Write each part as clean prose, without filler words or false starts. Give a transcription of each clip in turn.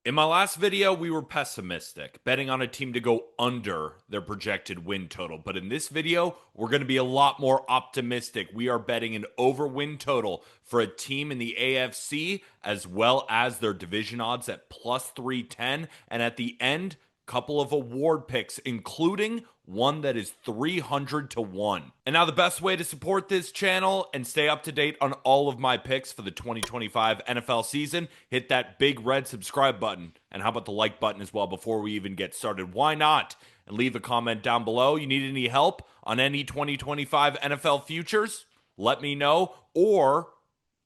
In my last video, we were pessimistic, betting on a team to go under their projected win total. But in this video, we're going to be a lot more optimistic. We are betting an over win total for a team in the AFC, as well as their division odds at plus 310. And at the end, couple of award picks, including one that is 300 to 1. And now the best way to support this channel and stay up to date on all of my picks for the 2025 NFL season, hit that big red subscribe button. And how about the like button as well before we even get started? Why not? And leave a comment down below. You need any help on any 2025 NFL futures? Let me know. Or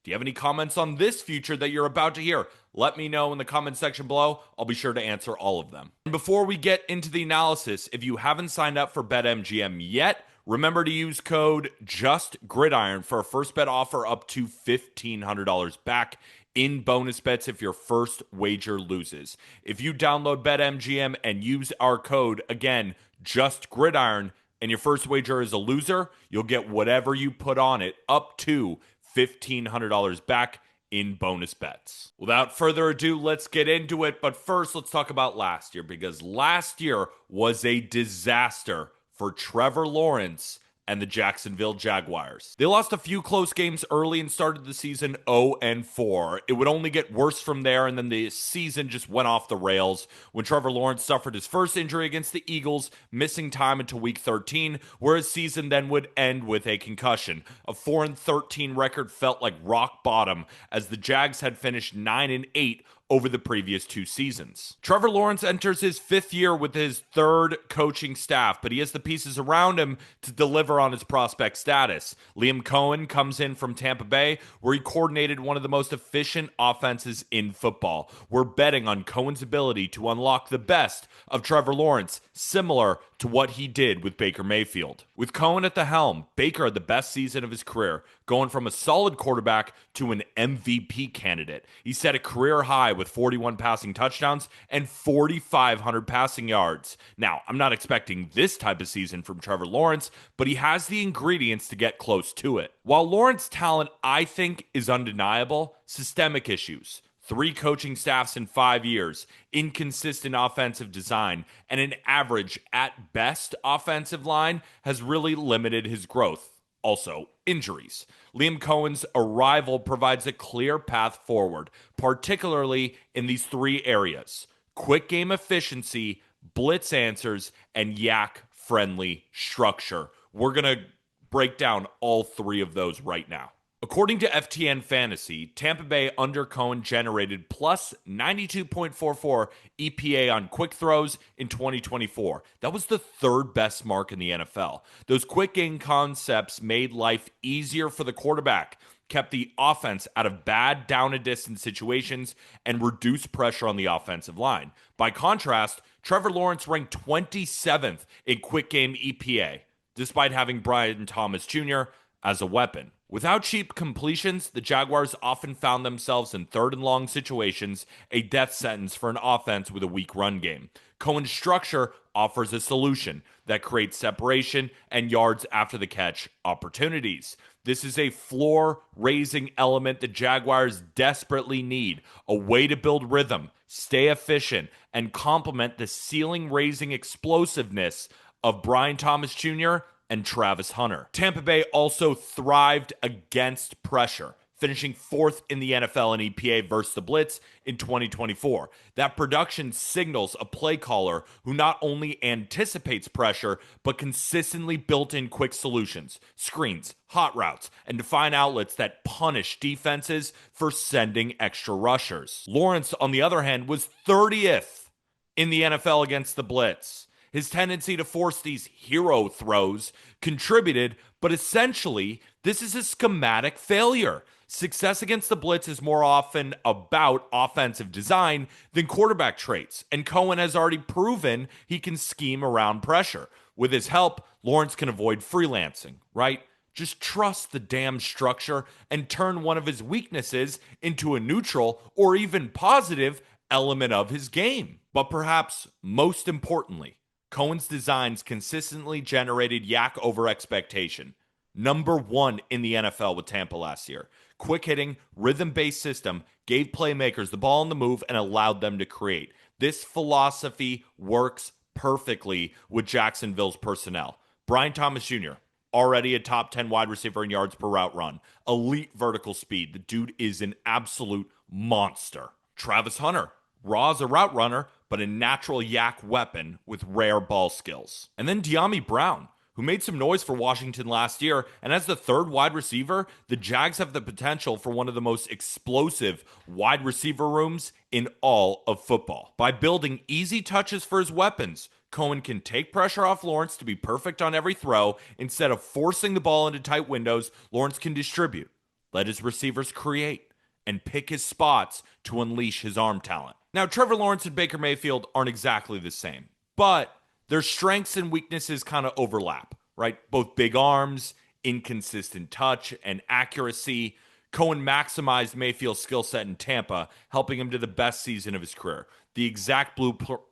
do you have any comments on this future that you're about to hear? Let me know in the comment section below. I'll be sure to answer all of them. And before we get into the analysis, if you haven't signed up for BetMGM yet, remember to use code JUSTGridiron for a first bet offer up to $1,500 back in bonus bets if your first wager loses. If you download BetMGM and use our code, again, JUSTGridiron, and your first wager is a loser, you'll get whatever you put on it up to $1,500 back in bonus bets. Without further ado, let's get into it. But first, let's talk about last year, because last year was a disaster for Trevor Lawrence and the Jacksonville Jaguars. They lost a few close games early and started the season 0-4. It would only get worse from there, and then the season just went off the rails when Trevor Lawrence suffered his first injury against the Eagles, missing time until week 13, where his season then would end with a concussion. A 4-13 record felt like rock bottom, as the Jags had finished 9-8 over the previous two seasons. Trevor Lawrence enters his fifth year with his third coaching staff, but he has the pieces around him to deliver on his prospect status. Liam Cohen comes in from Tampa Bay, where he coordinated one of the most efficient offenses in football. We're betting on Cohen's ability to unlock the best of Trevor Lawrence, similar to what he did with Baker Mayfield. With Cohen at the helm, Baker had the best season of his career, going from a solid quarterback to an MVP candidate. He set a career high with 41 passing touchdowns and 4,500 passing yards. Now, I'm not expecting this type of season from Trevor Lawrence, but he has the ingredients to get close to it. While Lawrence's talent, I think, is undeniable, systemic issues, 3 coaching staffs in 5 years, inconsistent offensive design, and an average, at best, offensive line has really limited his growth. Also, injuries. Liam Cohen's arrival provides a clear path forward, particularly in these 3 areas: quick game efficiency, blitz answers, and yak-friendly structure. We're going to break down all 3 of those right now. According to FTN Fantasy, Tampa Bay under Cohen generated plus 92.44 EPA on quick throws in 2024. That was the 3rd best mark in the NFL. Those quick game concepts made life easier for the quarterback, kept the offense out of bad down and distance situations, and reduced pressure on the offensive line. By contrast, Trevor Lawrence ranked 27th in quick game EPA, despite having Brian Thomas Jr. as a weapon. Without cheap completions, the Jaguars often found themselves in 3rd and long situations, a death sentence for an offense with a weak run game. Cohen's structure offers a solution that creates separation and yards after the catch opportunities. This is a floor-raising element the Jaguars desperately need, a way to build rhythm, stay efficient, and complement the ceiling-raising explosiveness of Brian Thomas Jr. and Travis Hunter. Tampa Bay also thrived against pressure, finishing 4th in the NFL in EPA versus the blitz in 2024. That production signals a play caller who not only anticipates pressure, but consistently built in quick solutions, screens, hot routes, and define outlets that punish defenses for sending extra rushers. Lawrence, on the other hand, was 30th in the NFL against the blitz. His tendency to force these hero throws contributed, but essentially, this is a schematic failure. Success against the blitz is more often about offensive design than quarterback traits, and Cohen has already proven he can scheme around pressure. With his help, Lawrence can avoid freelancing, right? Just trust the damn structure and turn one of his weaknesses into a neutral or even positive element of his game. But perhaps most importantly, Cohen's designs consistently generated yak over expectation. Number 1 in the NFL with Tampa last year. quick hitting, rhythm-based system gave playmakers the ball on the move and allowed them to create. This philosophy works perfectly with Jacksonville's personnel. Brian Thomas Jr., already a top 10 wide receiver in yards per route run. Elite vertical speed. The dude is an absolute monster. Travis Hunter, raw as a route runner, but a natural yak weapon with rare ball skills. And then De'Ami Brown, who made some noise for Washington last year, and as the third wide receiver, the Jags have the potential for one of the most explosive wide receiver rooms in all of football. By building easy touches for his weapons, Cohen can take pressure off Lawrence to be perfect on every throw. Instead of forcing the ball into tight windows, Lawrence can distribute, let his receivers create, and pick his spots to unleash his arm talent. Now, Trevor Lawrence and Baker Mayfield aren't exactly the same, but their strengths and weaknesses kind of overlap, right? Both big arms, inconsistent touch, and accuracy. Cohen maximized Mayfield's skill set in Tampa, helping him to the best season of his career. The exact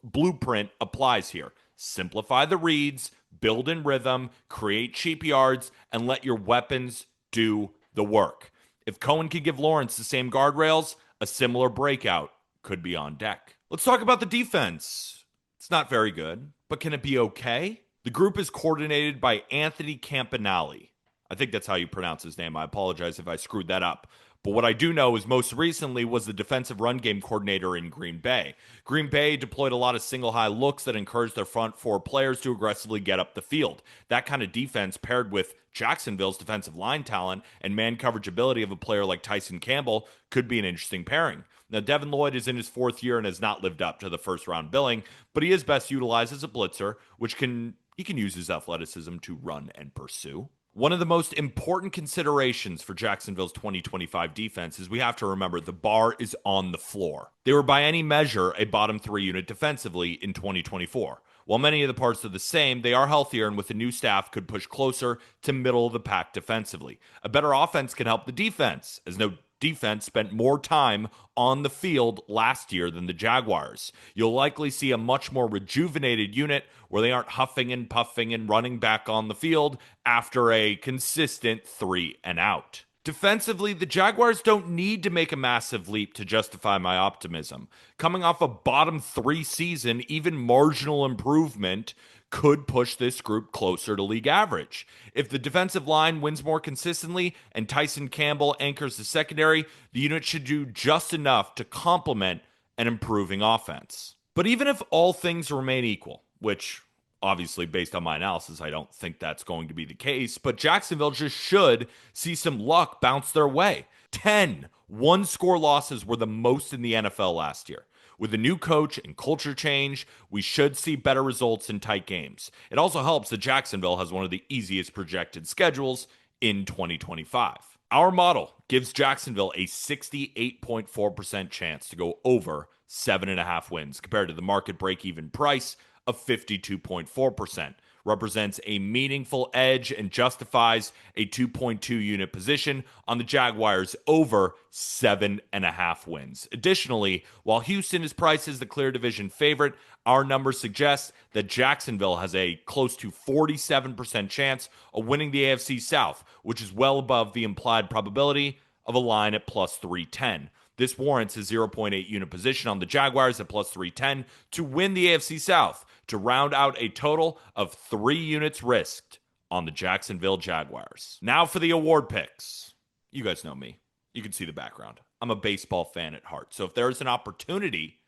blueprint applies here. Simplify the reads, build in rhythm, create cheap yards, and let your weapons do the work. If Cohen can give Lawrence the same guardrails, a similar breakout could be on deck. Let's talk about the defense. It's not very good, but can it be okay? The group is coordinated by Anthony Campanale. I think that's how you pronounce his name. I apologize if I screwed that up. But what I do know is most recently was the defensive run game coordinator in Green Bay. Green Bay deployed a lot of single high looks that encouraged their front four players to aggressively get up the field. That kind of defense paired with Jacksonville's defensive line talent and man coverage ability of a player like Tyson Campbell could be an interesting pairing. Now, Devin Lloyd is in his fourth year and has not lived up to the first round billing, but he is best utilized as a blitzer, which he can use his athleticism to run and pursue. One of the most important considerations for Jacksonville's 2025 defense is we have to remember the bar is on the floor. They were by any measure a bottom three unit defensively in 2024. While many of the parts are the same, they are healthier and with the new staff could push closer to middle of the pack defensively. A better offense can help the defense, as no defense spent more time on the field last year than the Jaguars. You'll likely see a much more rejuvenated unit where they aren't huffing and puffing and running back on the field after a consistent 3 and out. Defensively, the Jaguars don't need to make a massive leap to justify my optimism. Coming off a bottom 3 season, even marginal improvement could push this group closer to league average. If the defensive line wins more consistently and Tyson Campbell anchors the secondary, the unit should do just enough to complement an improving offense. But even if all things remain equal, which obviously based on my analysis, I don't think that's going to be the case, but Jacksonville just should see some luck bounce their way. 10 one-score losses were the most in the NFL last year. With a new coach and culture change, we should see better results in tight games. It also helps that Jacksonville has one of the easiest projected schedules in 2025. Our model gives Jacksonville a 68.4% chance to go over 7.5 wins compared to the market break-even price of 52.4%. Represents a meaningful edge and justifies a 2.2 unit position on the Jaguars over 7.5 wins. Additionally, while Houston is priced as the clear division favorite, our numbers suggest that Jacksonville has a close to 47% chance of winning the AFC South, which is well above the implied probability of a line at plus 310. This warrants a 0.8 unit position on the Jaguars at plus 310 to win the AFC South, to round out a total of 3 units risked on the Jacksonville Jaguars. Now for the award picks. You guys know me. You can see the background. I'm a baseball fan at heart. So if there's an opportunity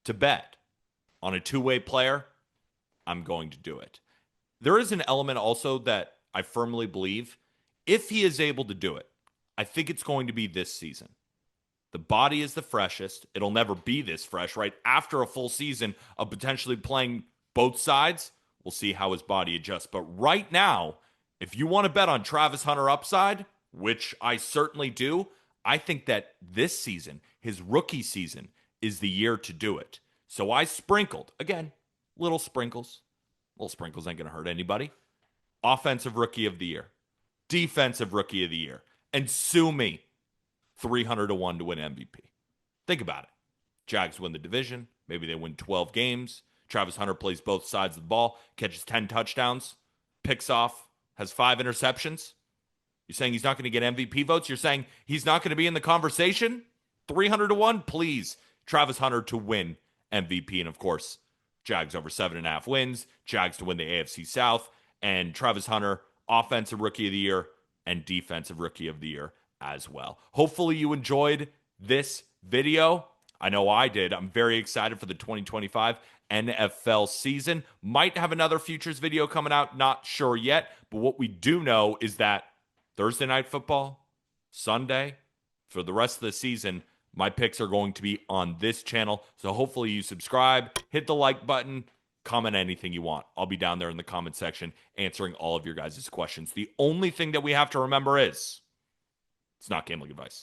to bet on a two-way player, I'm going to do it. There is an element also that I firmly believe, if he is able to do it, I think it's going to be this season. The body is the freshest. It'll never be this fresh, right? After a full season of potentially playing both sides, we'll see how his body adjusts. But right now, if you want to bet on Travis Hunter upside, which I certainly do, I think that this season, his rookie season, is the year to do it. So I sprinkled, again, little sprinkles. Little sprinkles ain't going to hurt anybody. Offensive rookie of the year. Defensive rookie of the year. And sue me. 300-1 to win MVP. Think about it. Jags win the division. Maybe they win 12 games. Travis Hunter plays both sides of the ball, catches 10 touchdowns, picks off, has 5 interceptions. You're saying he's not going to get MVP votes? You're saying he's not going to be in the conversation? 300 to 1, please. Travis Hunter to win MVP. And of course, Jags over 7.5 wins, Jags to win the AFC South, and Travis Hunter, Offensive Rookie of the Year and Defensive Rookie of the Year as well. Hopefully you enjoyed this video. I know I did. I'm very excited for the 2025 NFL season. Might have another futures video coming out, not sure yet, but what we do know is that Thursday Night Football, Sunday, for the rest of the season, my picks are going to be on this channel. So hopefully you subscribe, hit the like button, comment anything you want. I'll be down there in the comment section answering all of your guys' questions. The only thing that we have to remember is it's not gambling advice.